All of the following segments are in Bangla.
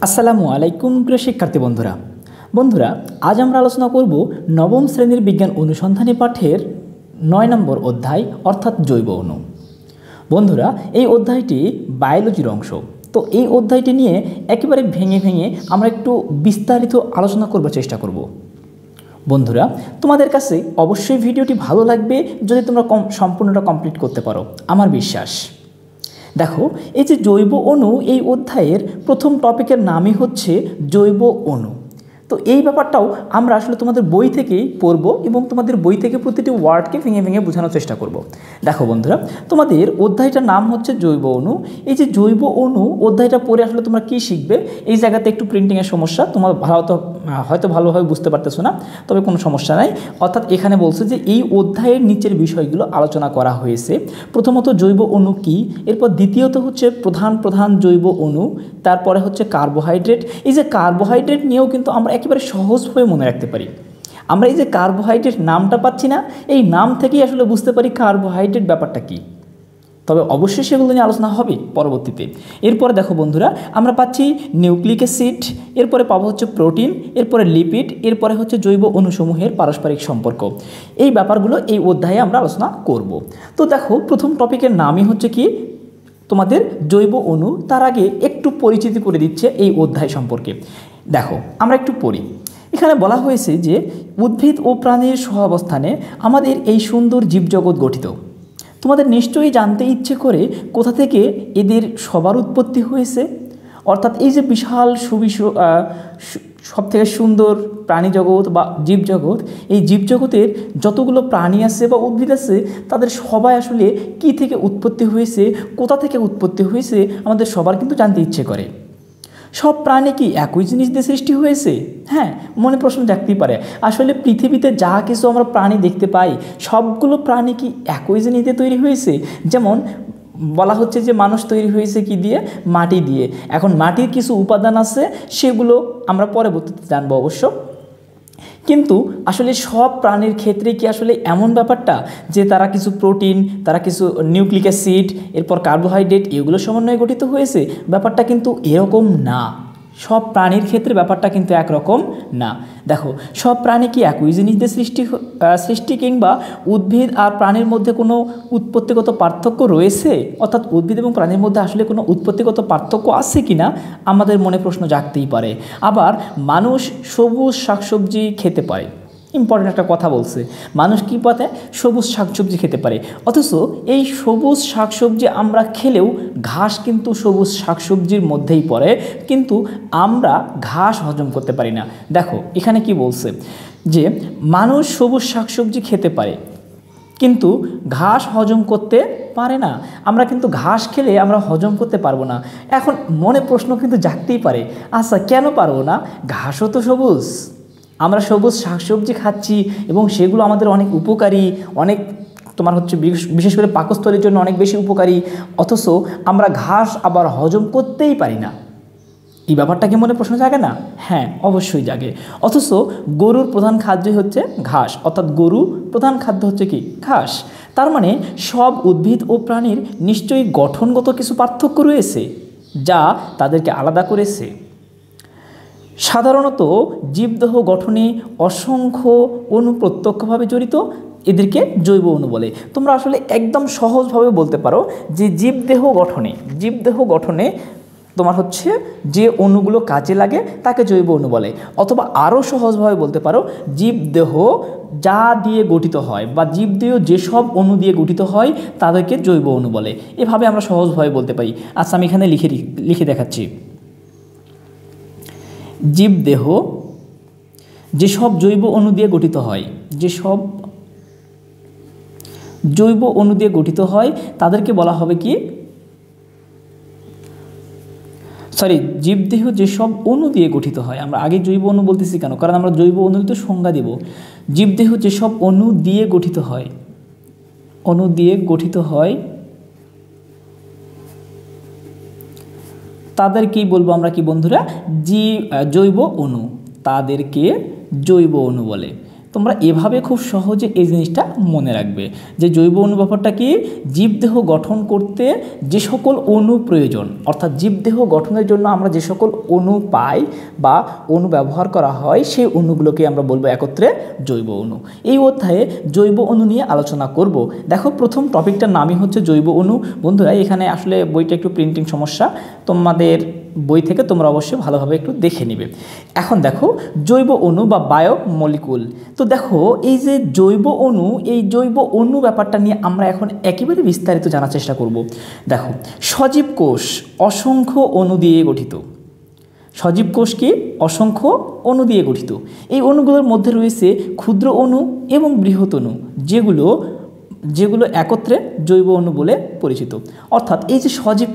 আসসালামু আলাইকুম প্রিয় শিক্ষার্থী বন্ধুরা आज আমরা আলোচনা করব নবম শ্রেণীর বিজ্ঞান অনুসন্ধানী পাঠের 9 নম্বর অধ্যায় অর্থাৎ জৈব অণু। বন্ধুরা এই অধ্যায়টি বায়োলজির অংশ। তো এই অধ্যায়টি নিয়ে একেবারে ভেঙে ভেঙে আমরা একটু বিস্তারিত আলোচনা করবার চেষ্টা করব। বন্ধুরা তোমাদের কাছে অবশ্যই ভিডিওটি ভালো লাগবে যদি তোমরা সম্পূর্ণটা কমপ্লিট করতে পারো, আমার বিশ্বাস। দেখো এই যে জৈব অণু, এই অধ্যায়ের প্রথম টপিকের নামই হচ্ছে জৈব অণু। তো এই ব্যাপারটাও আমরা আসলে তোমাদের বই থেকেই পড়ব এবং তোমাদের বই থেকে প্রতিটি ওয়ার্ডকে ভেঙে ভেঙে বোঝানোর চেষ্টা করব। দেখো বন্ধুরা, তোমাদের অধ্যায়টার নাম হচ্ছে জৈব অণু। এই যে জৈব অণু অধ্যায়টা পড়ে আসলে তোমরা কী শিখবে, এই জায়গাতে একটু প্রিন্টিংয়ের সমস্যা, তোমার হয়তো ভালোভাবে বুঝতে পারতেছো না, তবে কোনো সমস্যা নাই। অর্থাৎ এখানে বলছে যে এই অধ্যায়ের নিচের বিষয়গুলো আলোচনা করা হয়েছে। প্রথমত জৈব অণু কী, এরপর দ্বিতীয়ত হচ্ছে প্রধান জৈব অণু, তারপরে হচ্ছে কার্বোহাইড্রেট। এই যে কার্বোহাইড্রেট নিয়েও কিন্তু আমরা একেবারে সহজভাবে মনে রাখতে পারি। আমরা এই যে কার্বোহাইড্রেট নামটা পাচ্ছি না, এই নাম থেকেই আসলে বুঝতে পারি কার্বোহাইড্রেট ব্যাপারটা কী। তবে অবশ্যই সেগুলো নিয়ে আলোচনা হবে পরবর্তীতে। এরপরে দেখো বন্ধুরা, আমরা পাচ্ছি নিউক্লিক অ্যাসিড, এরপরে পাবো হচ্ছে প্রোটিন, এরপরে লিপিড, এরপরে হচ্ছে জৈব অণুসমূহের পারস্পরিক সম্পর্ক। এই ব্যাপারগুলো এই অধ্যায়ে আমরা আলোচনা করব। তো দেখো প্রথম টপিকের নামই হচ্ছে কি তোমাদের জৈব অণু। তার আগে একটু পরিচিতি করে দিচ্ছে এই অধ্যায় সম্পর্কে। দেখো আমরা একটু পড়ি। এখানে বলা হয়েছে যে উদ্ভিদ ও প্রাণীর সহাবস্থানে আমাদের এই সুন্দর জীবজগৎ গঠিত। তোমাদের নিশ্চয়ই জানতে ইচ্ছে করে কোথা থেকে এদের সবার উৎপত্তি হয়েছে। অর্থাৎ এই যে বিশাল সবথেকে সুন্দর প্রাণী জগৎ বা জীবজগৎ, এই জীবজগতের যতগুলো প্রাণী আছে বা উদ্ভিদ আছে তাদের সবাই আসলে কি থেকে উৎপত্তি হয়েছে, কোথা থেকে উৎপত্তি হয়েছে আমাদের সবার কিন্তু জানতে ইচ্ছে করে। সব প্রাণী কি একই জিনিস দিয়ে সৃষ্টি হয়েছে? হ্যাঁ, মনে প্রশ্ন জাগতেই পারে। আসলে পৃথিবীতে যা কিছু আমরা প্রাণী দেখতে পাই সবগুলো প্রাণী কি একই জিনিস দিয়ে তৈরি হয়েছে? যেমন বলা হচ্ছে যে মানুষ তৈরি হয়েছে কি দিয়ে? মাটি দিয়ে। এখন মাটির কিছু উপাদান আছে, সেগুলো আমরা পরবর্তীতে জানবো অবশ্য। কিন্তু আসলে সব প্রাণীর ক্ষেত্রে কি আসলে এমন ব্যাপারটা যে তারা কিছু প্রোটিন, তারা কিছু নিউক্লিক অ্যাসিড, এরপর কার্বোহাইড্রেট, এগুলো সমন্বয়ে গঠিত হয়েছে? ব্যাপারটা কিন্তু এরকম না। সব প্রাণীর ক্ষেত্রে ব্যাপারটা কিন্তু একরকম না। দেখো সব প্রাণী কি একই জিনিস দিয়ে সৃষ্টি কিংবা উদ্ভিদ আর প্রাণীর মধ্যে কোনো উৎপত্তিগত পার্থক্য রয়েছে? অর্থাৎ উদ্ভিদ এবং প্রাণীর মধ্যে আসলে কোনো উৎপত্তিগত পার্থক্য আছে কি না আমাদের মনে প্রশ্ন জাগতেই পারে। আবার মানুষ সবুজ শাকসবজি খেতে পারে। ইম্পর্টেন্ট একটা কথা বলছে, মানুষ কী পাতে? সবুজ শাকসবজি খেতে পারে। অথচ এই সবুজ শাকসবজি আমরা খেলেও ঘাস কিন্তু সবুজ শাকসবজির মধ্যেই পড়ে, কিন্তু আমরা ঘাস হজম করতে পারি না। দেখো এখানে কি বলছে যে মানুষ সবুজ শাকসবজি খেতে পারে কিন্তু ঘাস হজম করতে পারে না। আমরা কিন্তু ঘাস খেলে আমরা হজম করতে পারবো না। এখন মনে প্রশ্ন কিন্তু জাগতেই পারে, আচ্ছা কেন পারবো না? ঘাসও তো সবুজ, আমরা সবুজ শাকসবজি খাচ্ছি এবং সেগুলো আমাদের অনেক উপকারী, অনেক তোমার হচ্ছে বিশেষ করে পাকস্থলীর জন্য অনেক বেশি উপকারী, অথচ আমরা ঘাস আবার হজম করতেই পারি না। এই ব্যাপারটা কি মনে প্রশ্ন জাগে না? হ্যাঁ, অবশ্যই জাগে। অথচ গরুর প্রধান খাদ্যই হচ্ছে ঘাস, অর্থাৎ গরু প্রধান খাদ্য হচ্ছে কি? ঘাস। তার মানে সব উদ্ভিদ ও প্রাণীর নিশ্চয়ই গঠনগত কিছু পার্থক্য রয়েছে যা তাদেরকে আলাদা করেছে। সাধারণত জীবদেহ গঠনে অসংখ্য অণু প্রত্যক্ষভাবে জড়িত, এদেরকে জৈব অণু বলে। তোমরা আসলে একদম সহজভাবে বলতে পারো যে জীবদেহ গঠনে তোমার হচ্ছে যে অণুগুলো কাজে লাগে তাকে জৈব অণু বলে। অথবা আরও সহজভাবে বলতে পারো জীবদেহ যা দিয়ে গঠিত হয় বা জীবদেহ যেসব অণু দিয়ে গঠিত হয় তাদেরকে জৈব অণু বলে। এভাবে আমরা সহজভাবে বলতে পারি। আচ্ছা আমি এখানে লিখে দেখাচ্ছি। জীবদেহ যেসব জৈব অণু দিয়ে গঠিত হয়, যেসব জৈব অণু দিয়ে গঠিত হয় তাদেরকে বলা হবে কি? জীবদেহ যেসব অণু দিয়ে গঠিত হয়। আমরা আগে জৈব অণু বলতেছি কেন? কারণ আমরা জৈব অণুর তো সংজ্ঞা দেব। জীবদেহ যেসব অণু দিয়ে গঠিত হয় তাদেরকেই বলবো আমরা কি বন্ধুরা? জৈব অণু। তাদেরকে জৈব অণু বলে। তোমরা এভাবে খুব সহজে এই জিনিসটা মনে রাখবে যে জৈব অণু ব্যাপারটা কি, জীবদেহ গঠন করতে যে সকল অণু প্রয়োজন, অর্থাৎ জীবদেহ গঠনের জন্য আমরা যে সকল অণু পাই বা অণু ব্যবহার করা হয় সেই অণুগুলোকে আমরা বলবো একত্রে জৈব অণু। এই অধ্যায়ে জৈব অণু নিয়ে আলোচনা করব। দেখো প্রথম টপিকটার নামই হচ্ছে জৈব অণু। বন্ধুরা এখানে আসলে বইটা একটু প্রিন্টিং সমস্যা, তোমাদের বই থেকে তোমরা অবশ্যই ভালোভাবে একটু দেখে নেবে। এখন দেখো জৈব অণু বা বায়োমলিকুল। তো দেখো এই যে জৈব অণু, এই জৈব অণু ব্যাপারটা নিয়ে আমরা এখন একেবারে বিস্তারিত জানার চেষ্টা করব। দেখো সজীব কোষ অসংখ্য অণু দিয়ে গঠিত। সজীব কোষ কি? অসংখ্য অণু দিয়ে গঠিত। এই অণুগুলোর মধ্যে রয়েছে ক্ষুদ্র অণু এবং বৃহৎ অণু, যেগুলো একত্রে জৈব অণু বলে পরিচিত। অর্থাৎ এই যে সজীব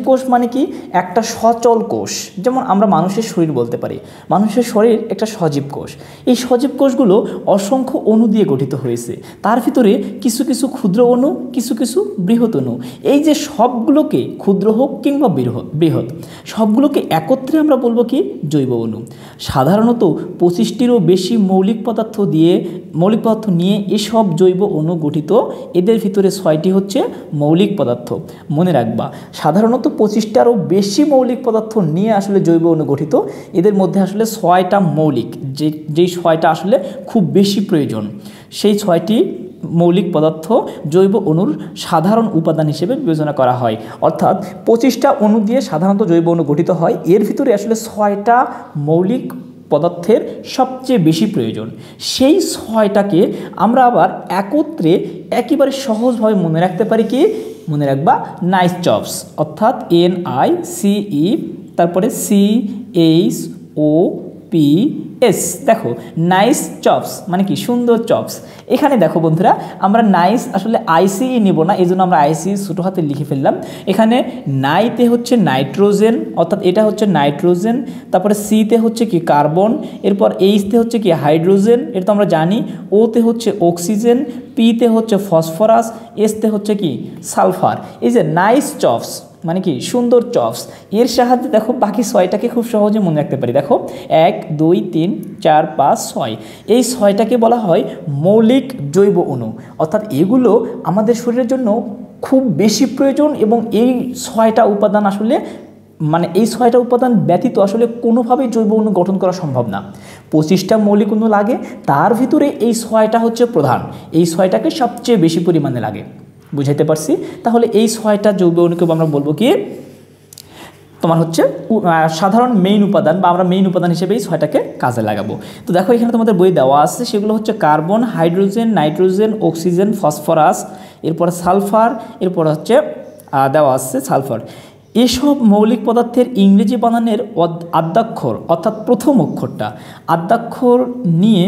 কোষ মানে কি? একটা সচল কোষ। যেমন আমরা মানুষের শরীর বলতে পারি, মানুষের শরীর একটা সজীব কোষ। এই সজীব কোষগুলো অসংখ্য অণু দিয়ে গঠিত হয়েছে। তার ভিতরে কিছু কিছু ক্ষুদ্র অণু, কিছু কিছু বৃহৎ অণু। এই যে সবগুলোকে, ক্ষুদ্র হোক কিংবা বৃহৎ, সবগুলোকে একত্রে আমরা বলবো কি? জৈব অণু। সাধারণত 25টিরও বেশি মৌলিক পদার্থ নিয়ে এসব জৈব অণু গঠিত। এদের ভিতরে 6টি হচ্ছে মৌলিক পদার্থ। মনে রাখবা, সাধারণত 25টারও বেশি মৌলিক পদার্থ নিয়ে আসলে জৈব অণু গঠিত। এদের মধ্যে আসলে 6টা মৌলিক, যেই 6টা আসলে খুব বেশি প্রয়োজন, সেই 6টি মৌলিক পদার্থ জৈব অণুর সাধারণ উপাদান হিসেবে বিবেচনা করা হয়। অর্থাৎ 25টা অণু দিয়ে সাধারণত জৈব অণু গঠিত হয়। এর ভিতরে আসলে 6টা মৌলিক পদার্থের সবচেয়ে বেশি প্রয়োজন। সেই 6টাকে আমরা আবার একত্রে একেবারে সহজভাবে মনে রাখতে পারি কি? মনে রাখবা নাইসচপস, অর্থাৎ NICE, তারপরে CHOPS। দেখো নাইসচপস মানে কি? সুন্দর চপস। এখানে দেখো বন্ধুরা, আমরা নাইস আসলে ICE নিব না, এই জন্য আমরা ICE ছোটো হাতে লিখে ফেললাম। এখানে নাইতে হচ্ছে নাইট্রোজেন, অর্থাৎ এটা হচ্ছে নাইট্রোজেন। তারপরে সিতে হচ্ছে কি? কার্বন। এরপর এইচতে হচ্ছে কি? হাইড্রোজেন, এটা তো আমরা জানি। ওতে হচ্ছে অক্সিজেন, পিতে হচ্ছে ফসফরাস, এসতে হচ্ছে কি? সালফার। এই যে নাইসচপস মানে কি? সুন্দর চপস। এর সাহায্যে দেখো বাকি 6টাকে খুব সহজে মনে রাখতে পারি। দেখো 1 2 3 4 5 6, এই 6টাকে বলা হয় মৌলিক জৈব অণু। অর্থাৎ এগুলো আমাদের শরীরের জন্য খুব বেশি প্রয়োজন এবং এই 6টা উপাদান আসলে এই 6টা উপাদান ব্যতীত আসলে কোনোভাবেই জৈব অণু গঠন করা সম্ভব না। 25টা মৌলিক অণু লাগে, তার ভিতরে এই 6টা হচ্ছে প্রধান। এই 6টাকে সবচেয়ে বেশি পরিমাণে লাগে। বুঝাইতে পারছি? তাহলে এই 6টা জৈব অণুকে আমরা বলবো কি? তোমার হচ্ছে সাধারণ মেইন উপাদান, বা আমরা মেইন উপাদান হিসেবে এই 6টাকে কাজে লাগাবো। তো দেখো এখানে তোমাদের বই দেওয়া আছে, সেগুলো হচ্ছে carbon, hydrogen, nitrogen, oxygen, phosphorus, এরপরে সালফার, এরপর হচ্ছে দেওয়া আছে সালফার। এসব মৌলিক পদার্থের ইংরেজি বানানের আদ্যাক্ষর, অর্থাৎ প্রথম অক্ষরটা, আদ্যাক্ষর নিয়ে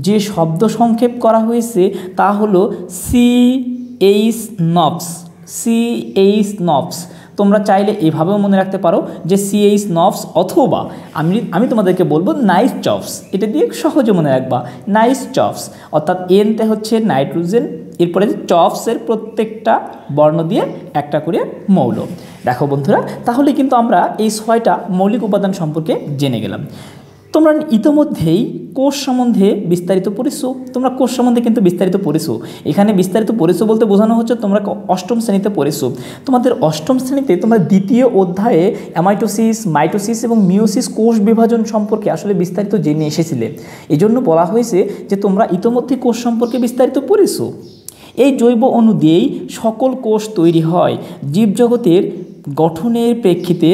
যে শব্দ সংক্ষেপ করা হয়েছে তা হলো CH-NOPS। তোমরা চাইলে এভাবেও মনে রাখতে পারো যে CH-NOPS, অথবা আমি তোমাদেরকে বলবো নাইসচপস। এটা দিয়ে সহজে মনে রাখবা নাইসচপস। অর্থাৎ এনতে হচ্ছে নাইট্রোজেন, এরপরে চপসের প্রত্যেকটা বর্ণ দিয়ে একটা করে মৌল। দেখো বন্ধুরা, তাহলে কিন্তু আমরা এই 6টা মৌলিক উপাদান সম্পর্কে জেনে গেলাম। তোমরা ইতোমধ্যেই কোষ সম্বন্ধে বিস্তারিত পড়েছো। তোমরা কোষ সম্বন্ধে কিন্তু বিস্তারিত পড়েছো। এখানে বিস্তারিত পড়েছো বলতে বোঝানো হচ্ছে তোমরা 8ম শ্রেণীতে পড়েছো। তোমাদের 8ম শ্রেণীতে তোমরা 2য় অধ্যায়ে অ্যামাইটোসিস, মাইটোসিস এবং মিওসিস কোষ বিভাজন সম্পর্কে আসলে বিস্তারিত জেনে এসেছিলে। এই জন্য বলা হয়েছে যে তোমরা ইতোমধ্যে কোষ সম্পর্কে বিস্তারিত পড়েছো। এই জৈব অণু দিয়েই সকল কোষ তৈরি হয়। জীবজগতের গঠনের প্রেক্ষিতে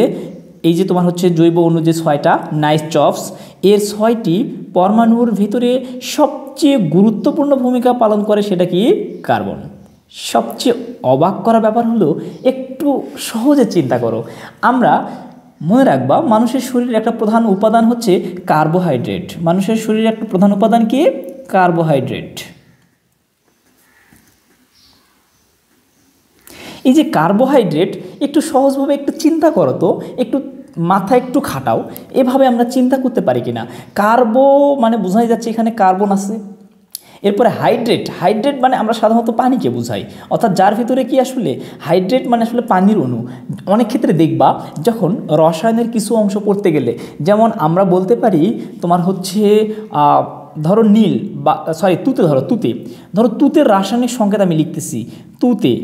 এই যে তোমার হচ্ছে জৈব অণু যে 6টা নাইসচপস, এর 6টি পরমাণুর ভিতরে সবচেয়ে গুরুত্বপূর্ণ ভূমিকা পালন করে, সেটা কি? কার্বন। সবচেয়ে অবাক করা ব্যাপার হলো, একটু সহজে চিন্তা করো, আমরা মনে রাখবা মানুষের শরীরের একটা প্রধান উপাদান হচ্ছে কার্বোহাইড্রেট। মানুষের শরীরের একটা প্রধান উপাদান কি? কার্বোহাইড্রেট। এই যে কার্বোহাইড্রেট, একটু সহজভাবে একটু চিন্তা করো তো, একটু মাথা একটু খাটাও, এভাবে আমরা চিন্তা করতে পারি কিনা? কার্বো মানে বোঝাই যাচ্ছে এখানে কার্বন আছে। এরপরে হাইড্রেট মানে আমরা সাধারণত পানিকে বোঝাই, অর্থাৎ যার ভিতরে কি আসলে হাইড্রেট মানে আসলে পানির অণু। অনেক ক্ষেত্রে দেখবা যখন রসায়নের কিছু অংশ পড়তে গেলে, যেমন আমরা বলতে পারি তোমার হচ্ছে ধরো নীল বা সরি তুতে, ধরো তুতের রাসায়নিক সংকেত আমি লিখতেছি তুতে।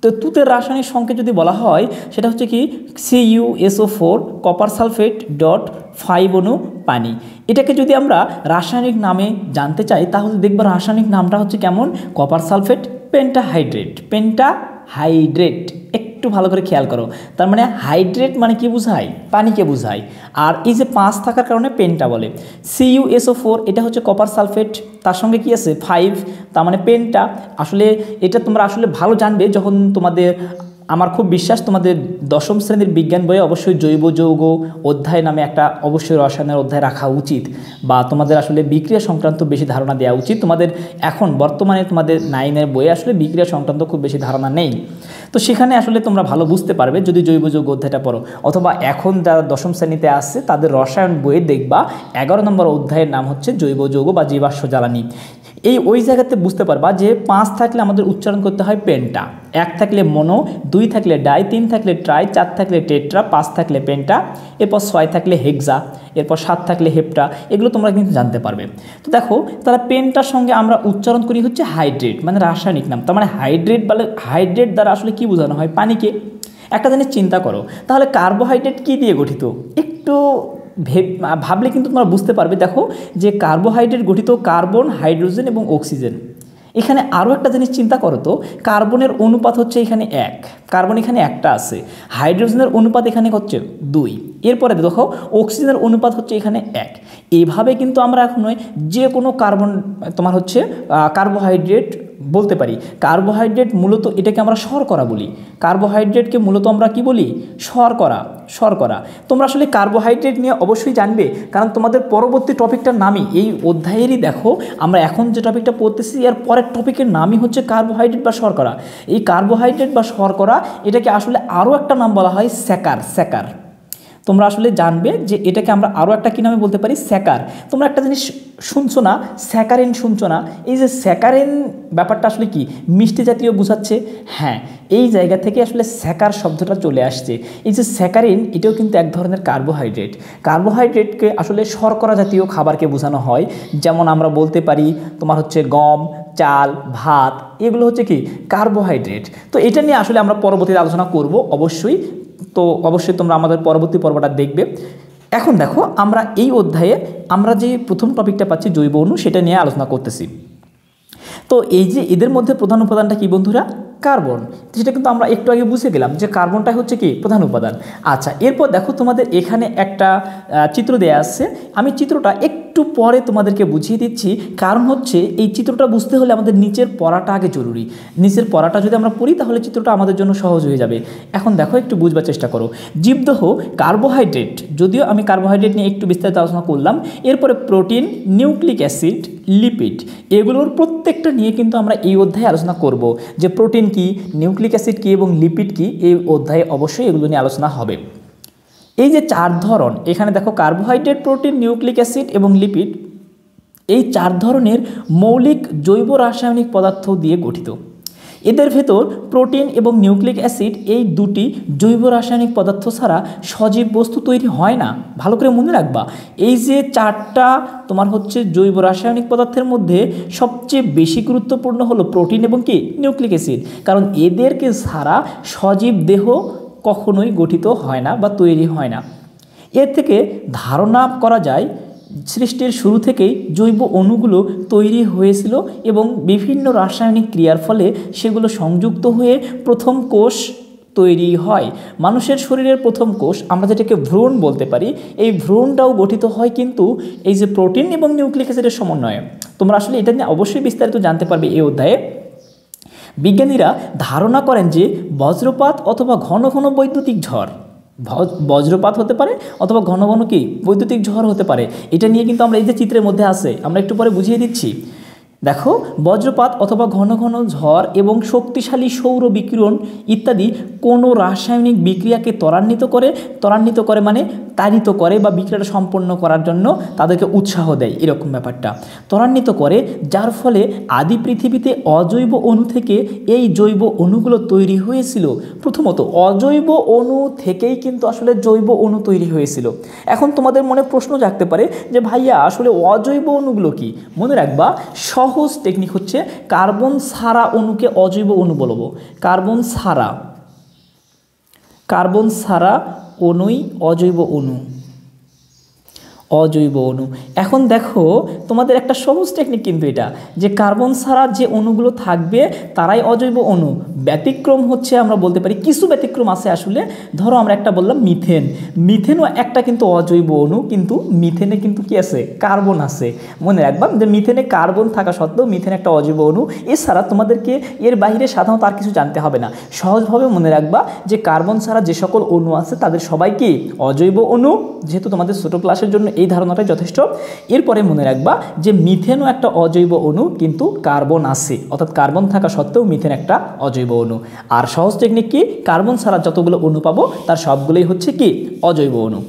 তো তুতের রাসায়নিক সংকেত যদি বলা হয় সেটা হচ্ছে কি CuSO4 কপার সালফেট ডট 5 অণু পানি। এটাকে যদি আমরা রাসায়নিক নামে জানতে চাই তাহলে দেখবা রাসায়নিক নামটা হচ্ছে কেমন, কপার সালফেট পেন্টাহাইড্রেট। একটু ভালো করে খেয়াল করো, তার মানে হাইড্রেট মানে কি বোঝায়, পানিকে বোঝায়। আর এই যে 5 থাকার কারণে পেন্টা বলে। CuSO4 এটা হচ্ছে কপার সালফেট, তার সঙ্গে কি আছে 5, তার মানে পেন্টা। আসলে এটা তোমরা আসলে ভালো জানবে যখন তোমাদের, আমার খুব বিশ্বাস তোমাদের দশম শ্রেণীর বিজ্ঞান বইয়ে অবশ্যই জৈব যৌগ অধ্যায় নামে একটা অবশ্যই রসায়নের অধ্যায় রাখা উচিত, বা তোমাদের আসলে বিক্রিয়া সংক্রান্ত বেশি ধারণা দেওয়া উচিত। তোমাদের এখন বর্তমানে তোমাদের 9-এর বইয়ে আসলে বিক্রিয়া সংক্রান্ত খুব বেশি ধারণা নেই, তো সেখানে আসলে তোমরা ভালো বুঝতে পারবে যদি জৈব যৌগ অধ্যায়টা পড়ো। অথবা এখন যারা দশম শ্রেণীতে আসছে তাদের রসায়ন বইয়ে দেখবা 11 নম্বর অধ্যায়ের নাম হচ্ছে জৈব যৌগ বা জীবাশ্ম জ্বালানি। ওই জায়গাতে বুঝতে পারবা যে 5 থাকলে আমাদের উচ্চারণ করতে হয় পেন্টা, 1 থাকলে মনো, 2 থাকলে ডাই, 3 থাকলে ট্রাই, 4 থাকলে টেট্রা, 5 থাকলে পেন্টা, এরপর 6 থাকলে হেক্সা, এরপর 7 থাকলে হেপ্টা। এগুলো তোমরা কিন্তু জানতে পারবে। তো দেখো তারা পেন্টার সঙ্গে আমরা উচ্চারণ করি হচ্ছে হাইড্রেট, মানে রাসায়নিক নাম। তার মানে হাইড্রেট দ্বারা আসলে কি বোঝানো হয়, পানিকে। একটা জিনিস চিন্তা করো, তাহলে কার্বোহাইড্রেট কি দিয়ে গঠিত, একটু ভাবলে কিন্তু তোমরা বুঝতে পারবে। দেখো যে কার্বোহাইড্রেট গঠিত কার্বন, হাইড্রোজেন এবং অক্সিজেন। এখানে আরও একটা জিনিস চিন্তা করো তো, কার্বনের অনুপাত হচ্ছে এখানে 1, কার্বন এখানে একটা আছে, হাইড্রোজেনের অনুপাত এখানে হচ্ছে 2, এরপরে দেখো অক্সিজেনের অনুপাত হচ্ছে এখানে 1। এইভাবে কিন্তু আমরা এখন যে কোনো তোমার হচ্ছে কার্বোহাইড্রেট বলতে পারি। কার্বোহাইড্রেট মূলত এটাকে আমরা শর্করা বলি, কার্বোহাইড্রেটকে মূলত আমরা কি বলি, শর্করা। তোমরা আসলে কার্বোহাইড্রেট নিয়ে অবশ্যই জানবে, কারণ তোমাদের পরবর্তী টপিকটার নামই এই অধ্যায়েরই। দেখো আমরা এখন যে টপিকটা পড়তেছি এর পরের টপিকের নামই হচ্ছে কার্বোহাইড্রেট বা শর্করা। এই কার্বোহাইড্রেট বা শর্করা এটাকে আসলে আরও একটা নাম বলা হয় স্যাকার। তোমরা আসলে জানবে যে এটাকে আমরা আরও একটা কী নামে বলতে পারি, স্যাকার। তোমরা একটা জিনিস শুনছো না, স্যাকারিন শুনছো না, এই যে স্যাকারিন ব্যাপারটা আসলে কি, মিষ্টি জাতীয় বোঝাচ্ছে। হ্যাঁ, এই জায়গা থেকে আসলে স্যাকার শব্দটা চলে আসছে। এই যে স্যাকারিন এটাও কিন্তু এক ধরনের কার্বোহাইড্রেটকে আসলে শর্করা জাতীয় খাবারকে বোঝানো হয়। যেমন আমরা বলতে পারি তোমার হচ্ছে গম, চাল, ভাত, এগুলো হচ্ছে কি কার্বোহাইড্রেট। তো এটা নিয়ে আসলে আমরা পরবর্তীতে আলোচনা করব অবশ্যই। তো অবশ্যই তোমরা আমাদের পরবর্তী পর্বটা দেখবে। এখন দেখো আমরা এই অধ্যায়ে আমরা যে প্রথম টপিকটা পাচ্ছি জৈব অণু, সেটা নিয়ে আলোচনা করতেছি। তো এই যে এদের মধ্যে প্রধান উপাদানটা কি বন্ধুরা, কার্বন। সেটা কিন্তু আমরা একটু আগে বুঝে গেলাম যে কার্বনটা হচ্ছে কি প্রধান উপাদান। আচ্ছা, এরপর দেখো তোমাদের এখানে একটা চিত্র দেয়া আছে, আমি চিত্রটা একটু পরে তোমাদেরকে বুঝিয়ে দিচ্ছি। কারণ হচ্ছে এই চিত্রটা বুঝতে হলে আমাদের নিচের পড়াটা আগে জরুরি। নিচের পড়াটা যদি আমরা পড়ি তাহলে চিত্রটা আমাদের জন্য সহজ হয়ে যাবে। এখন দেখো একটু বুঝবার চেষ্টা করো। জীবদেহ কার্বোহাইড্রেট, যদিও আমি কার্বোহাইড্রেট নিয়ে একটু বিস্তারিত আলোচনা করলাম, এরপরে প্রোটিন, নিউক্লিক অ্যাসিড, লিপিড, এগুলোর প্রত্যেকটা নিয়ে কিন্তু আমরা এই অধ্যায়ে আলোচনা করব। যে প্রোটিন কি, নিউক্লিক অ্যাসিড কি এবং লিপিড কি, এই অধ্যায়ে অবশ্যই এগুলো নিয়ে আলোচনা হবে। এই যে 4 ধরন, এখানে দেখো কার্বোহাইড্রেট, প্রোটিন, নিউক্লিক অ্যাসিড এবং লিপিড, এই 4 ধরনের মৌলিক জৈব রাসায়নিক পদার্থ দিয়ে গঠিত। এদের ভেতর প্রোটিন এবং নিউক্লিক অ্যাসিড এই দুটি জৈব রাসায়নিক পদার্থ ছাড়া সজীব বস্তু তৈরি হয় না। ভালো করে মনে রাখবা, এই যে 4টা তোমার হচ্ছে জৈব রাসায়নিক পদার্থের মধ্যে সবচেয়ে বেশি গুরুত্বপূর্ণ হলো প্রোটিন এবং কি নিউক্লিক অ্যাসিড, কারণ এদেরকে ছাড়া সজীব দেহ কখনোই গঠিত হয় না বা তৈরি হয় না। এর থেকে ধারণা করা যায় সৃষ্টির শুরু থেকেই জৈব অণুগুলো তৈরি হয়েছিল এবং বিভিন্ন রাসায়নিক ক্রিয়ার ফলে সেগুলো সংযুক্ত হয়ে প্রথম কোষ তৈরি হয়। মানুষের শরীরের প্রথম কোষ, আমরা যেটাকে ভ্রূণ বলতে পারি, এই ভ্রূণটাও গঠিত হয় কিন্তু এই যে প্রোটিন এবং নিউক্লিক অ্যাসিডের সমন্বয়ে। তোমরা আসলে এটা নিয়ে অবশ্যই বিস্তারিত জানতে পারবে এই অধ্যায়ে। বিজ্ঞানীরা ধারণা করেন যে বজ্রপাত অথবা ঘন ঘন বৈদ্যুতিক ঝড়, বজ্রপাত হতে পারে অথবা ঘন ঘন কি বৈদ্যুতিক ঝড় হতে পারে। এটা নিয়ে কিন্তু আমরা এই যে চিত্রের মধ্যে আছে, আমরা একটু পরে বুঝিয়ে দিচ্ছি। দেখো বজ্রপাত অথবা ঘন ঘন ঝড় এবং শক্তিশালী সৌর বিকিরণ ইত্যাদি কোনো রাসায়নিক বিক্রিয়াকে ত্বরান্বিত করে মানে তাড়িত করে বা বিক্রিয়াটা সম্পন্ন করার জন্য তাদেরকে উৎসাহ দেয়, এরকম ব্যাপারটা ত্বরান্বিত করে, যার ফলে আদি পৃথিবীতে অজৈব অণু থেকে এই জৈব অণুগুলো তৈরি হয়েছিল। প্রথমত অজৈব অণু থেকেই কিন্তু আসলে জৈব অণু তৈরি হয়েছিল। এখন তোমাদের মনে প্রশ্ন জাগতে পারে যে ভাইয়া আসলে অজৈব অণুগুলো কি? মনে রাখবা সহজ টেকনিক হচ্ছে কার্বন ছাড়া অণুকে অজৈব অণু বলবো। কার্বন ছাড়া অণুই অজৈব অণু। এখন দেখো তোমাদের একটা সহজ টেকনিক কিন্তু এটা, যে কার্বন ছাড়া যে অণুগুলো থাকবে তারাই অজৈব অণু। ব্যতিক্রম হচ্ছে আমরা বলতে পারি কিছু ব্যতিক্রম আছে আসলে। ধরো আমরা একটা বললাম মিথেনও একটা কিন্তু অজৈব অণু, কিন্তু মিথেনে কিন্তু কি আছে? কার্বন আছে। মনে রাখবা যে মিথেনে কার্বন থাকা সত্ত্বেও মিথেন একটা অজৈব অণু। এছাড়া তোমাদেরকে এর বাইরে সাধারণত আর কিছু জানতে হবে না। সহজভাবে মনে রাখবা যে কার্বন ছাড়া যে সকল অণু আছে তাদের সবাই কি অজৈব অণু। যেহেতু তোমাদের ছোট ক্লাসের জন্য এই ধারণাটাই যথেষ্ট। এরপরে মনে রাখবা যে মিথেনও একটা অজৈব অণু, কিন্তু কার্বন আছে, অর্থাৎ কার্বন থাকা সত্ত্বেও মিথেন একটা অজৈব অণু। আর সহজ টেকনিক কি? কার্বন ছাড়া যতগুলো অণু পাবো তার সবগুলোই হচ্ছে কি অজৈব অণু।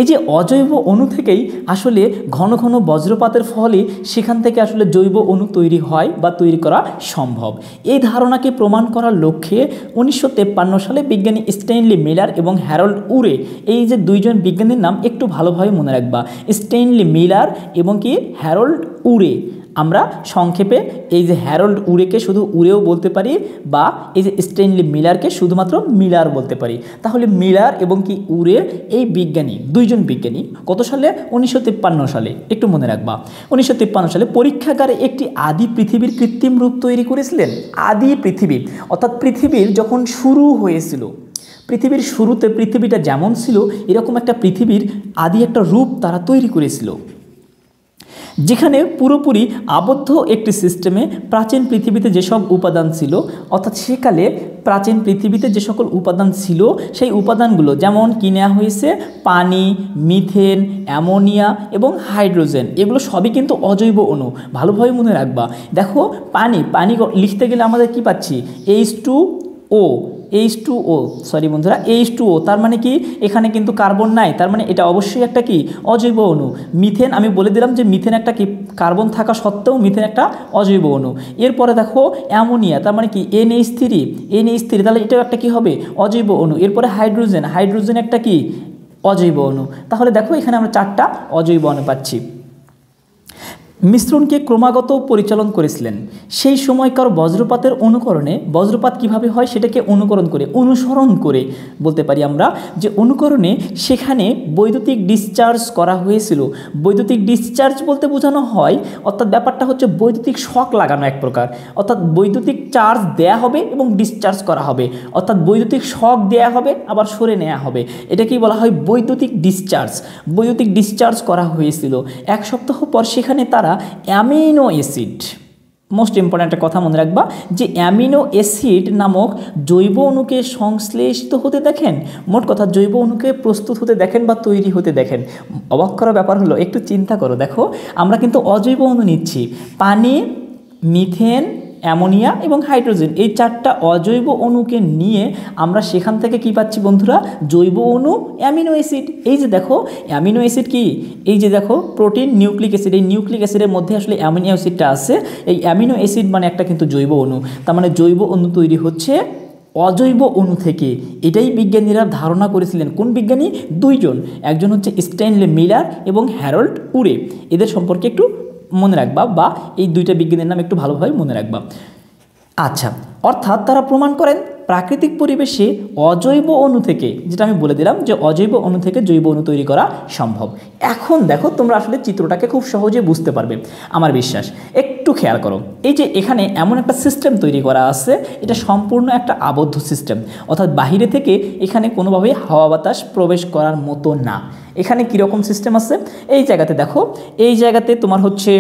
এই যে অজৈব অণু থেকেই আসলে ঘন ঘন বজ্রপাতের ফলে সেখান থেকে আসলে জৈব অণু তৈরি হয় বা তৈরি করা সম্ভব। এই ধারণাকে প্রমাণ করার লক্ষ্যে 1953 সালে বিজ্ঞানী স্ট্যানলি মিলার এবং হ্যারল্ড উরে, এই যে দুইজন বিজ্ঞানীর নাম একটু ভালোভাবে মনে রাখবা, স্ট্যানলি মিলার এবং কি হ্যারল্ড উরে। আমরা সংক্ষেপে এই যে হ্যারল্ড উরেকে শুধু উরেও বলতে পারি, বা এই যে স্ট্যানলি মিলারকে শুধুমাত্র মিলার বলতে পারি। তাহলে মিলার এবং কি উরে এই বিজ্ঞানী, দুইজন বিজ্ঞানী কত সালে? 1953 সালে। একটু মনে রাখবা 1953 সালে পরীক্ষাগারে একটি আদি পৃথিবীর কৃত্রিম রূপ তৈরি করেছিলেন। আদি পৃথিবী অর্থাৎ পৃথিবীর যখন শুরু হয়েছিল, পৃথিবীর শুরুতে পৃথিবীটা যেমন ছিল এরকম একটা পৃথিবীর আদি একটা রূপ তারা তৈরি করেছিল, যেখানে পুরোপুরি আবদ্ধ একটি সিস্টেমে প্রাচীন পৃথিবীতে যেসব উপাদান ছিল, অর্থাৎ সেকালে প্রাচীন পৃথিবীতে যে সকল উপাদান ছিল সেই উপাদানগুলো যেমন কি নেওয়া হয়েছে? পানি, মিথেন, অ্যামোনিয়া এবং হাইড্রোজেন, এগুলো সবই কিন্তু অজৈব অণু। ভালোভাবে মনে রাখবা। দেখো পানি লিখতে গেলে আমাদের কি পাচ্ছি? H2O, সরি বন্ধুরা, H2O, তার মানে কি এখানে কিন্তু কার্বন নাই, তার মানে এটা অবশ্যই একটা কি অজৈব অণু। মিথেন, আমি বলে দিলাম যে মিথেন একটা কি কার্বন থাকা সত্ত্বেও মিথেন একটা অজৈব অণু। এরপরে দেখো অ্যামোনিয়া, তার মানে কি NH3, তাহলে এটাও একটা কি হবে? অজৈব অণু। এরপরে হাইড্রোজেন একটা কি অজৈব অণু। তাহলে দেখো এখানে আমরা 4টা অজৈব অণু পাচ্ছি। মিশ্রণকে ক্রমাগত পরিচালন করেছিলেন। সেই সময়কার বজ্রপাতের অনুকরণে, বজ্রপাত কিভাবে হয় সেটাকে অনুসরণ করে বলতে পারি আমরা, যে অনুকরণে সেখানে বৈদ্যুতিক ডিসচার্জ করা হয়েছিল। বৈদ্যুতিক ডিসচার্জ বলতে বোঝানো হয়, অর্থাৎ ব্যাপারটা হচ্ছে বৈদ্যুতিক শক লাগানো এক প্রকার, অর্থাৎ বৈদ্যুতিক চার্জ দেয়া হবে এবং ডিসচার্জ করা হবে, অর্থাৎ বৈদ্যুতিক শক দেয়া হবে আবার সরে নেওয়া হবে। এটাকেই বলা হয় বৈদ্যুতিক ডিসচার্জ করা হয়েছিল। 1 সপ্তাহ পর সেখানে তারা অ্যামিনো অ্যাসিড, মোস্ট ইম্পর্ট্যান্ট একটা কথা মনে রাখবা, যে অ্যামিনো অ্যাসিড নামক জৈব অণুকে সংশ্লেষিত হতে দেখেন। মোট কথা জৈব অণুকে প্রস্তুত হতে দেখেন বা তৈরি হতে দেখেন। অবাক করার ব্যাপার হলো, একটু চিন্তা করো, দেখো আমরা কিন্তু অজৈব অণু নিচ্ছি, পানি, মিথেন, অ্যামোনিয়া এবং হাইড্রোজেন, এই 4টা অজৈব অণুকে নিয়ে আমরা সেখান থেকে কি পাচ্ছি বন্ধুরা? জৈব অণু, অ্যামিনো অ্যাসিড। এই যে দেখো অ্যামিনো অ্যাসিড কি, এই যে দেখো প্রোটিন, নিউক্লিক অ্যাসিড, এই নিউক্লিক অ্যাসিডের মধ্যে আসলে অ্যামিনো অ্যাসিডটা আছে। এই অ্যামিনো অ্যাসিড মানে একটা কিন্তু জৈব অণু, তার মানে জৈব অণু তৈরি হচ্ছে অজৈব অণু থেকে। এটাই বিজ্ঞানীরা ধারণা করেছিলেন। কোন বিজ্ঞানী? দুইজন, একজন হচ্ছে স্ট্যানলি মিলার এবং হ্যারল্ড উরে। এদের সম্পর্কে একটু মনে রাখবা, বা এই 2টা বিজ্ঞানীর নাম একটু ভালোভাবে মনে রাখবা। আচ্ছা, অর্থাৎ তারা প্রমাণ করেন প্রাকৃতিক পরিবেশে অজৈব অণু থেকে, যেটা আমি বলে দিলাম যে অজৈব অণু থেকে জৈব অণু তৈরি করা সম্ভব। এখন দেখো তোমরা আসলে চিত্রটাকে খুব সহজে বুঝতে পারবে আমার বিশ্বাস। একটু খেয়াল করো, এই যে এখানে এমন একটা সিস্টেম তৈরি করা আছে, এটা সম্পূর্ণ একটা আবদ্ধ সিস্টেম, অর্থাৎ বাহিরে থেকে এখানে কোনোভাবেই হাওয়া বাতাস প্রবেশ করার মতো না। এখানে কীরকম সিস্টেম আছে? এই জায়গাতে দেখো, এই জায়গাতে তোমার হচ্ছে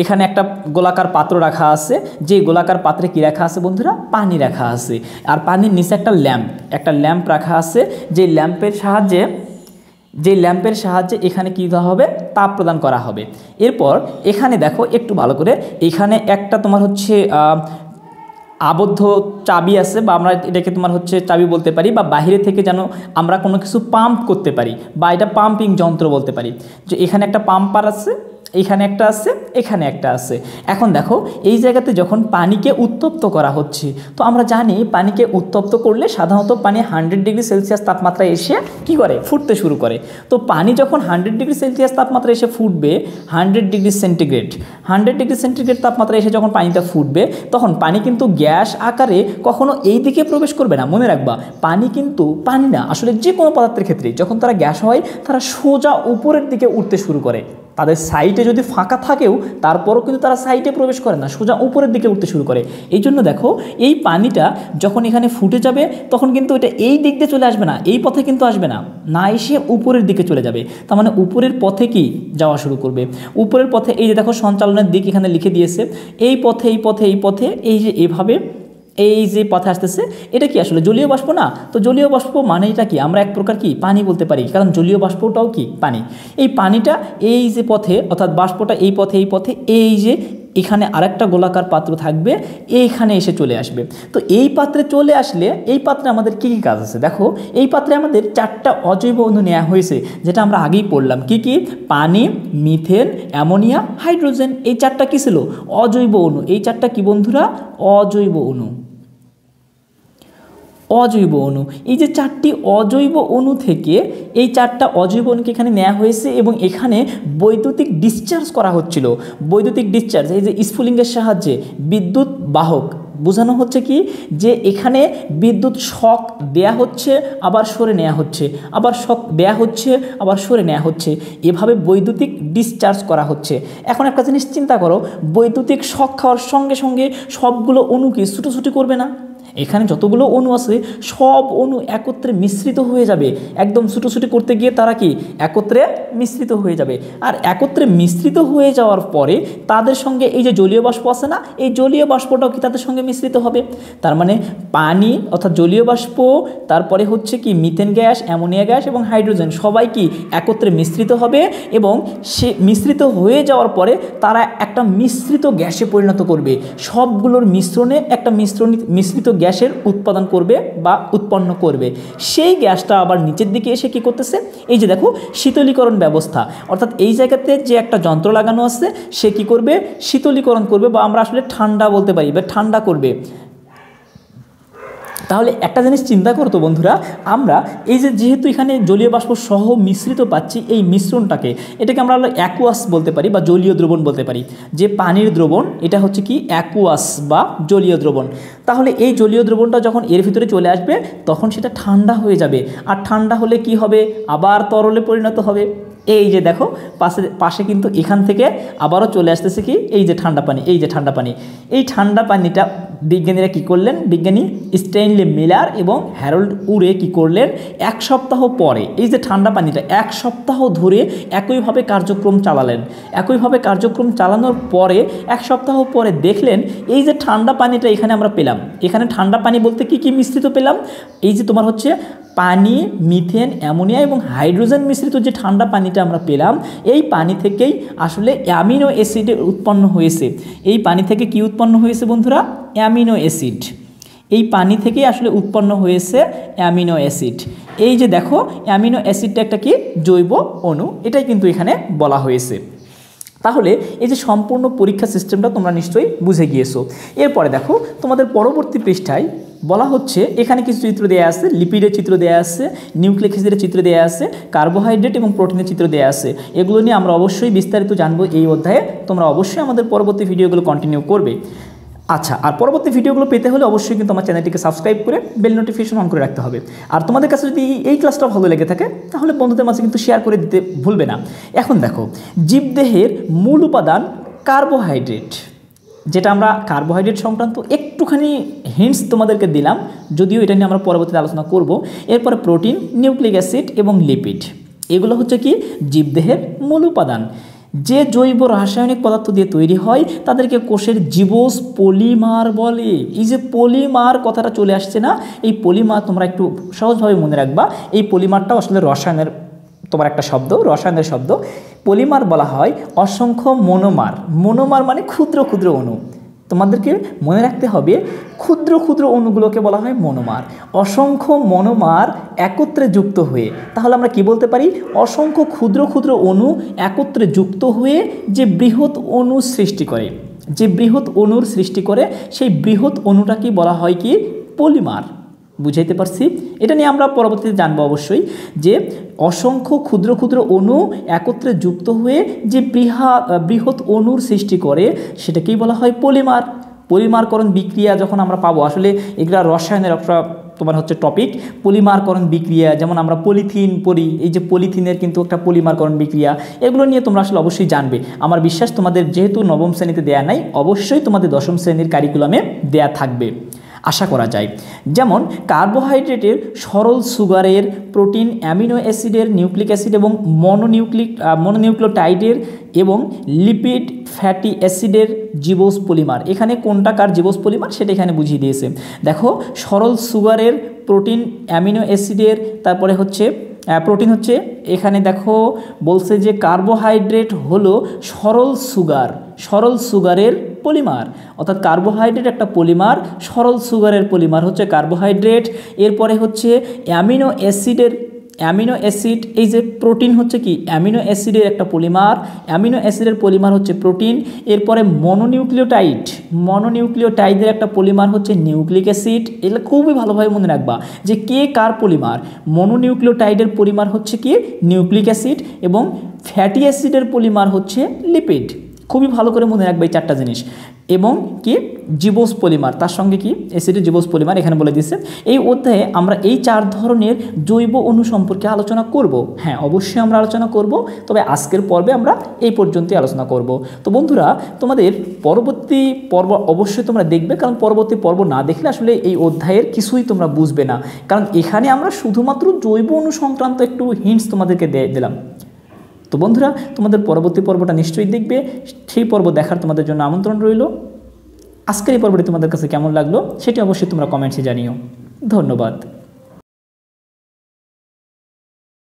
এখানে একটা গোলাকার পাত্র রাখা আছে, যে গোলাকার পাত্রে কি রাখা আছে বন্ধুরা? পানি রাখা আছে। আর পানির নিচে একটা ল্যাম্প রাখা আছে, যে ল্যাম্পের সাহায্যে এখানে কী দেওয়া হবে? তাপ প্রদান করা হবে। এরপর এখানে দেখো একটু ভালো করে, এখানে একটা তোমার হচ্ছে আবদ্ধ চাবি আছে, বা আমরা এটাকে তোমার হচ্ছে চাবি বলতে পারি, বা বাইরে থেকে যেন আমরা কোনো কিছু পাম্প করতে পারি, বা এটা পাম্পিং যন্ত্র বলতে পারি। যে এখানে একটা পাম্পার আছে, এখানে একটা আছে, এখানে একটা আছে। এখন দেখো এই জায়গাতে যখন পানিকে উত্তপ্ত করা হচ্ছে, তো আমরা জানি পানিকে উত্তপ্ত করলে সাধারণত পানি 100 ডিগ্রি সেলসিয়াস তাপমাত্রায় এসে কি করে, ফুটতে শুরু করে। তো পানি যখন 100 ডিগ্রি সেলসিয়াস তাপমাত্রায় এসে ফুটবে, 100 ডিগ্রি সেন্টিগ্রেড তাপমাত্রায় এসে যখন পানিটা ফুটবে, তখন পানি কিন্তু গ্যাস আকারে কখনো এই দিকে প্রবেশ করবে না। মনে রাখবা, পানি কিন্তু পানি না, আসলে যে কোনো পদার্থের ক্ষেত্রে যখন তারা গ্যাস হয়, তারা সোজা উপরের দিকে উঠতে শুরু করে। তাদের সাইডে যদি ফাঁকা থাকেও তারপরও কিন্তু তারা সাইডে প্রবেশ করে না, সোজা উপরের দিকে উঠতে শুরু করে। এই জন্য দেখো এই পানিটা যখন এখানে ফুটে যাবে, তখন কিন্তু এটা এই দিক দিয়ে চলে আসবে না, এই পথে কিন্তু আসবে না, না এসে উপরের দিকে চলে যাবে। তার মানে উপরের পথে কি যাওয়া শুরু করবে, উপরের পথে। এই যে দেখো সঞ্চালনের দিক এখানে লিখে দিয়েছে, এই পথে এই পথে এই পথে, এই যে এভাবে এই যে পথে আসতেছে, এটা কি আসলে জলীয় বাষ্প না? তো জলীয় বাষ্প মানে এটা কি, আমরা এক প্রকার কি পানি বলতে পারি, কারণ জলীয় বাষ্পটাও কি পানি। এই পানিটা এই যে পথে, অর্থাৎ বাষ্পটা এই পথে এই পথে, এই যে এখানে আরেকটা গোলাকার পাত্র থাকবে, এইখানে এসে চলে আসবে। তো এই পাত্রে চলে আসলে এই পাত্রে আমাদের কী কী কাজ আছে দেখো। এই পাত্রে আমাদের 4টা অজৈব অণু নেওয়া হয়েছে, যেটা আমরা আগেই পড়লাম। কি কি? পানি, মিথেন, অ্যামোনিয়া, হাইড্রোজেন। এই 4টা কী ছিল? অজৈব অণু। এই 4টা কি বন্ধুরা? অজৈব অণু। অজৈব অণু, এই যে 4টি অজৈব অণু থেকে এই 4টা অজৈব অণুকে এখানে নেওয়া হয়েছে, এবং এখানে বৈদ্যুতিক ডিসচার্জ করা হচ্ছিল। বৈদ্যুতিক ডিসচার্জ, এই যে স্ফুলিঙ্গের সাহায্যে বিদ্যুৎ বাহক বোঝানো হচ্ছে কি, যে এখানে বিদ্যুৎ শক দেয়া হচ্ছে, আবার সরে নেওয়া হচ্ছে, আবার শক দেয়া হচ্ছে, আবার সরে নেওয়া হচ্ছে, এভাবে বৈদ্যুতিক ডিসচার্জ করা হচ্ছে। এখন একটা জিনিস চিন্তা করো, বৈদ্যুতিক শক খাওয়ার সঙ্গে সঙ্গে সবগুলো অণুকে ছুটোছুটি করবে না? এখানে যতগুলো অণু আছে সব অণু একত্রে মিশ্রিত হয়ে যাবে। একদম ছুটোছুটি করতে গিয়ে তারা কি একত্রে মিশ্রিত হয়ে যাবে। আর একত্রে মিশ্রিত হয়ে যাওয়ার পরে তাদের সঙ্গে এই যে জলীয় বাষ্প আছে না, এই জলীয় বাষ্পটাও কি তাদের সঙ্গে মিশ্রিত হবে। তার মানে পানি অর্থাৎ জলীয় বাষ্প, তারপরে হচ্ছে কি মিথেন গ্যাস, অ্যামোনিয়া গ্যাস এবং হাইড্রোজেন সবাই কি একত্রে মিশ্রিত হবে, এবং সে মিশ্রিত হয়ে যাওয়ার পরে তারা একটা মিশ্রিত গ্যাসে পরিণত করবে। সবগুলোর মিশ্রণে একটা মিশ্রিত গ্যাসের উৎপাদন করবে বা উৎপন্ন করবে। সেই গ্যাসটা আবার নিচের দিকে এসে কি করতেছে, এই যে দেখো শীতলীকরণ ব্যবস্থা, অর্থাৎ এই জায়গাতে যে একটা যন্ত্র লাগানো আছে সে কি করবে, শীতলীকরণ করবে, বা আমরা আসলে ঠান্ডা বলতে পারি, বা ঠান্ডা করবে। তাহলে একটা জিনিস চিন্তা করতো বন্ধুরা, আমরা এই যে যেহেতু এখানে জলীয় বাষ্প সহ মিশ্রিত পাচ্ছি, এই মিশ্রণটাকে এটাকে আমরা অ্যাকুয়াস বলতে পারি বা জলীয় দ্রবণ বলতে পারি। যে পানির দ্রবণ এটা হচ্ছে কি অ্যাকুয়াস বা জলীয় দ্রবণ। তাহলে এই জলীয় দ্রবণটা যখন এর ভিতরে চলে আসবে তখন সেটা ঠান্ডা হয়ে যাবে, আর ঠান্ডা হলে কি হবে, আবার তরলে পরিণত হবে। এই যে দেখো পাশে কিন্তু এখান থেকে আবারও চলে আসতেছে কি, এই যে ঠান্ডা পানি, এই যে ঠান্ডা পানি। এই ঠান্ডা পানিটা বিজ্ঞানীরা কি করলেন, বিজ্ঞানী স্ট্যানলি মিলার এবং হ্যারল্ড উরে কি করলেন, 1 সপ্তাহ পরে এই যে ঠান্ডা পানিটা 1 সপ্তাহ ধরে একইভাবে কার্যক্রম চালালেন। একইভাবে কার্যক্রম চালানোর পরে 1 সপ্তাহ পরে দেখলেন এই যে ঠান্ডা পানিটা এখানে আমরা পেলাম, এখানে ঠান্ডা পানি বলতে কি কি মিশ্রিত পেলাম, এই যে তোমার হচ্ছে পানি, মিথেন, অ্যামোনিয়া এবং হাইড্রোজেন মিশ্রিত যে ঠান্ডা পানিটা আমরা পেলাম, এই পানি থেকেই আসলে অ্যামিনো অ্যাসিড উৎপন্ন হয়েছে। এই পানি থেকে কি উৎপন্ন হয়েছে বন্ধুরা, অ্যামিনো অ্যাসিড। এই পানি থেকেই আসলে উৎপন্ন হয়েছে অ্যামিনো অ্যাসিড। এই যে দেখো অ্যামিনো অ্যাসিডটা একটা কি জৈব অণু, এটাই কিন্তু এখানে বলা হয়েছে। তাহলে এই যে সম্পূর্ণ পরীক্ষা সিস্টেমটা তোমরা নিশ্চয়ই বুঝে গিয়েছো। এরপরে দেখো তোমাদের পরবর্তী পৃষ্ঠায় বলা হচ্ছে, এখানে কিছু চিত্র দেওয়া আছে, লিপিডের চিত্র দেওয়া আছে, নিউক্লিক অ্যাসিডের চিত্র দেওয়া আছে, কার্বোহাইড্রেট এবং প্রোটিনের চিত্র দেওয়া আছে। এগুলো নিয়ে আমরা অবশ্যই বিস্তারিত জানবো এই অধ্যায়ে। তোমরা অবশ্যই আমাদের পরবর্তী ভিডিওগুলো কন্টিনিউ করবে। আচ্ছা, আর পরবর্তী ভিডিওগুলো পেতে হলে অবশ্যই কিন্তু আমার চ্যানেলটিকে সাবস্ক্রাইব করে বেল নোটিফিকেশন অন করে রাখতে হবে। আর তোমাদের কাছে যদি এই ক্লাসটা ভালো লেগে থাকে তাহলে বন্ধুদের মাঝে কিন্তু শেয়ার করে দিতে ভুলবে না। এখন দেখো, জীবদেহের মূল উপাদান কার্বোহাইড্রেট, যেটা আমরা কার্বোহাইড্রেট সংক্রান্ত একটুখানি হিন্টস তোমাদেরকে দিলাম, যদিও এটা নিয়ে আমরা পরবর্তীতে আলোচনা করব। এরপরে প্রোটিন, নিউক্লিক অ্যাসিড এবং লিপিড, এগুলো হচ্ছে কি জীবদেহের মূল উপাদান। যে জৈব রাসায়নিক পদার্থ দিয়ে তৈরি হয় তাদেরকে কোষের জীবজ পলিমার বলে। এই যে পলিমার কথাটা চলে আসছে না, এই পলিমার তোমরা একটু সহজভাবে মনে রাখবা। এই পলিমারটাও আসলে রসায়নের তোমার একটা শব্দ, রসায়নের শব্দ। পলিমার বলা হয় অসংখ্য মনোমার। মনোমার মানে ক্ষুদ্র ক্ষুদ্র অণু। তোমাদেরকে মনে রাখতে হবে ক্ষুদ্র ক্ষুদ্র অণুগুলোকে বলা হয় মনোমার। অসংখ্য মনোমার একত্রে যুক্ত হয়ে, তাহলে আমরা কি বলতে পারি, অসংখ্য ক্ষুদ্র ক্ষুদ্র অণু একত্রে যুক্ত হয়ে যে বৃহৎ অণু সৃষ্টি করে, যে বৃহৎ অণুর সৃষ্টি করে, সেই বৃহৎ অণুটাকে বলা হয় কি, পলিমার। বুঝাইতে পারছি? এটা নিয়ে আমরা পরবর্তীতে জানবো অবশ্যই, যে অসংখ্য ক্ষুদ্র ক্ষুদ্র অণু একত্রে যুক্ত হয়ে যে বৃহৎ অণুর সৃষ্টি করে সেটাকেই বলা হয় পলিমার। পলিমারকরণ বিক্রিয়া যখন আমরা পাবো, আসলে এগুলা রসায়নের একটা তোমার হচ্ছে টপিক, পলিমারকরণ বিক্রিয়া, যেমন আমরা পলিথিন পড়ি, এই যে পলিথিনের কিন্তু একটা পলিমারকরণ বিক্রিয়া, এগুলো নিয়ে তোমরা আসলে অবশ্যই জানবে। আমার বিশ্বাস তোমাদের যেহেতু নবম শ্রেণীতে দেয়া নাই, অবশ্যই তোমাদের দশম শ্রেণীর কারিকুলামে দেয়া থাকবে আশা করা যায়। যেমন কার্বোহাইড্রেটের, সরল সুগারের, প্রোটিন, অ্যামিনো অ্যাসিডের, নিউক্লিক অ্যাসিড এবং মনোনিউক্লিওটাইডের এবং লিপিড, ফ্যাটি অ্যাসিডের জীবজ পলিমার। এখানে কোনটা কার জীবজ পলিমার সেটা এখানে বুঝিয়ে দিয়েছে। দেখো, সরল সুগারের, প্রোটিন, অ্যামিনো অ্যাসিডের, তারপরে হচ্ছে প্রোটিন হচ্ছে, এখানে দেখো বলছে যে কার্বোহাইড্রেট হলো সরল সুগারের পলিমার, অর্থাৎ কার্বোহাইড্রেট একটা পলিমার, সরল সুগারের পলিমার হচ্ছে কার্বোহাইড্রেট। এরপরে হচ্ছে অ্যামিনো অ্যাসিড, এই যে প্রোটিন হচ্ছে কি, অ্যামিনো অ্যাসিডের একটা পলিমার, অ্যামিনো অ্যাসিডের পলিমার হচ্ছে প্রোটিন। এরপরে মনোনিউক্লিওটাইডের একটা পলিমার হচ্ছে নিউক্লিক অ্যাসিড। এগুলো খুবই ভালোভাবে মনে রাখবা যে কে কার পলিমার। মনোনিউক্লিওটাইডের পলিমার হচ্ছে কি, নিউক্লিক অ্যাসিড, এবং ফ্যাটি অ্যাসিডের পলিমার হচ্ছে লিপিড। খুবই ভালো করে মনে রাখবে এই চারটা জিনিস। এবং কি, জীবজ পলিমার, তার সঙ্গে কি, অ্যাসিডের জীবজ পলিমার এখানে বলে দিচ্ছে। এই অধ্যায়ে আমরা এই 4 ধরনের জৈব অণু সম্পর্কে আলোচনা করব। হ্যাঁ, অবশ্যই আমরা আলোচনা করব, তবে আজকের পর্বে আমরা এই পর্যন্তই আলোচনা করব। তো বন্ধুরা, তোমাদের পরবর্তী পর্ব অবশ্যই তোমরা দেখবে, কারণ পরবর্তী পর্ব না দেখলে আসলে এই অধ্যায়ের কিছুই তোমরা বুঝবে না, কারণ এখানে আমরা শুধুমাত্র জৈব অণু সংক্রান্ত একটু হিন্টস তোমাদেরকে দিলাম। তো বন্ধুরা, তোমাদের পরবর্তী পর্বটা নিশ্চয়ই দেখবে, সেই পর্ব দেখার তোমাদের জন্য আমন্ত্রণ রইল। আজকের এই পর্বটি তোমাদের কাছে কেমন লাগলো সেটি অবশ্যই তোমরা কমেন্টসে জানিও। ধন্যবাদ।